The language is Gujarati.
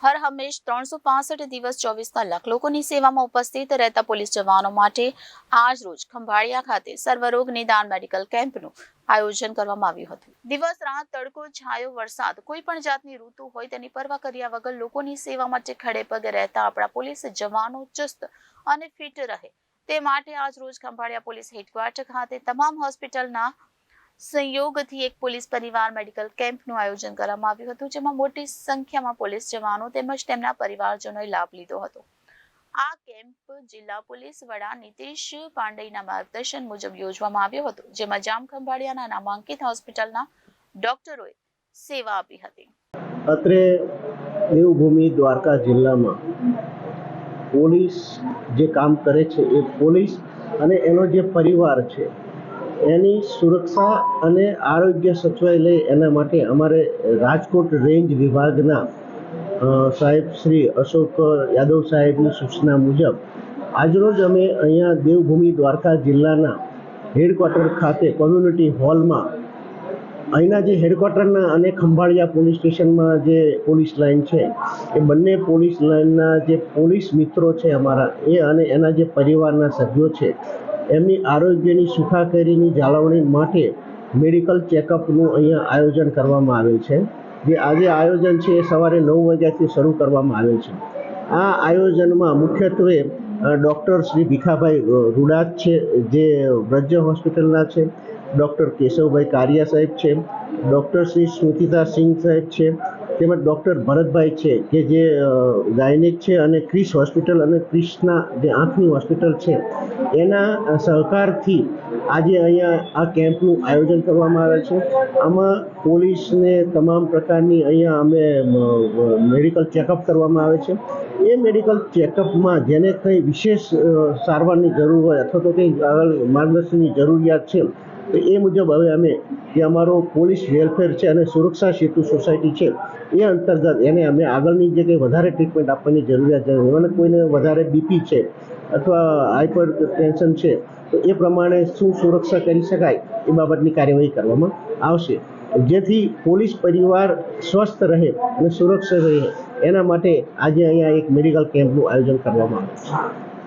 હર હંમેશ 365 દિવસ 24 કલાક લોકોની સેવામાં ઉપસ્થિત રહેતા પોલીસ જવાનો માટે આજ રોજ ખંભાળિયા ખાતે સર્વરોગ નિદાન મેડિકલ કેમ્પનું આયોજન કરવામાં આવ્યું હતું। દિવસ રાત તડકો છાયો વરસાદ કોઈ પણ જાતની ઋતુ હોય તેની પરવા કર્યા વગર લોકોની સેવા માટે ખડે પગે રહેતા આપણા પોલીસ જવાનો ચુસ્ત અને ફિટ રહે તે માટે આજ રોજ ખંભાળિયા પોલીસ હેડક્વાર્ટર ખાતે તમામ હોસ્પિટલના સંયોગથી એક પોલીસ પરિવાર મેડિકલ કેમ્પનું આયોજન કરવામાં આવ્યું હતું, જેમાં મોટી સંખ્યામાં પોલીસ જવાનો તેમજ તેમના પરિવારજનોએ લાભ લીધો હતો। આ કેમ્પ જિલ્લા પોલીસ વડા નીતિશ પાંડેના માર્ગદર્શન મુજબ યોજવામાં આવ્યો હતો, જેમાં જામ ખંભાળિયાના નામાંકિત હોસ્પિટલના ડોક્ટરોએ સેવા આપી હતી। અત્રે દેવભૂમિ દ્વારકા જિલ્લામાં પોલીસ જે કામ કરે છે એ પોલીસ અને એનો જે પરિવાર છે એની સુરક્ષા અને આરોગ્ય સચવાઈ લે એના માટે અમારે રાજકોટ રેન્જ વિભાગના સાહેબ શ્રી અશોક યાદવ સાહેબની સૂચના મુજબ આજરોજ અમે અહીંયા દેવભૂમિ દ્વારકા જિલ્લાના હેડક્વાર્ટર ખાતે કોમ્યુનિટી હોલમાં અહીંના જે હેડક્વાર્ટરના અને ખંભાળિયા પોલીસ સ્ટેશનમાં જે પોલીસ લાઇન છે એ બંને પોલીસ લાઇનના જે પોલીસ મિત્રો છે અમારા એ અને એના જે પરિવારના સભ્યો છે એમની આરોગ્યની સુખાકારીની જાળવણી માટે મેડિકલ ચેકઅપનું અહીંયા આયોજન કરવામાં આવેલ છે। જે આજે આયોજન છે એ સવારે 9 વાગ્યાથી શરૂ કરવામાં આવેલ છે। આ આયોજનમાં મુખ્યત્વે ડૉક્ટર શ્રી ભીખાભાઈ રૂડાત છે જે વ્રજ હોસ્પિટલના છે, ડૉક્ટર કેશવભાઈ કારિયા સાહેબ છે, ડૉક્ટર શ્રી સ્મૃતિતા સિંહ સાહેબ છે, તેમજ ડૉક્ટર ભરતભાઈ છે કે જે ગાયનિક છે અને ક્રિશ હોસ્પિટલ અને ક્રિશના જે આંખની હોસ્પિટલ છે એના સહકારથી આજે અહીંયા આ કેમ્પનું આયોજન કરવામાં આવે છે। આમાં પોલીસને તમામ પ્રકારની અહીંયા અમે મેડિકલ ચેકઅપ કરવામાં આવે છે। એ મેડિકલ ચેકઅપમાં જેને કંઈ વિશેષ સારવારની જરૂર હોય અથવા તો કંઈ આગળ માર્ગદર્શનની જરૂરિયાત છે તો એ મુજબ હવે અમે જે અમારો પોલીસ વેલફેર છે અને સુરક્ષા સેતુ સોસાયટી છે એ અંતર્ગત એને અમે આગળની જે કંઈ વધારે ટ્રીટમેન્ટ આપવાની જરૂરિયાત છે અને કોઈને વધારે બીપી છે અથવા હાઈપર ટેન્શન છે તો એ પ્રમાણે શું સુરક્ષા કરી શકાય એ બાબતની કાર્યવાહી કરવામાં આવશે, જેથી પોલીસ પરિવાર સ્વસ્થ રહે અને સુરક્ષિત રહે એના માટે આજે અહીંયા એક મેડિકલ કેમ્પનું આયોજન કરવામાં આવે છે।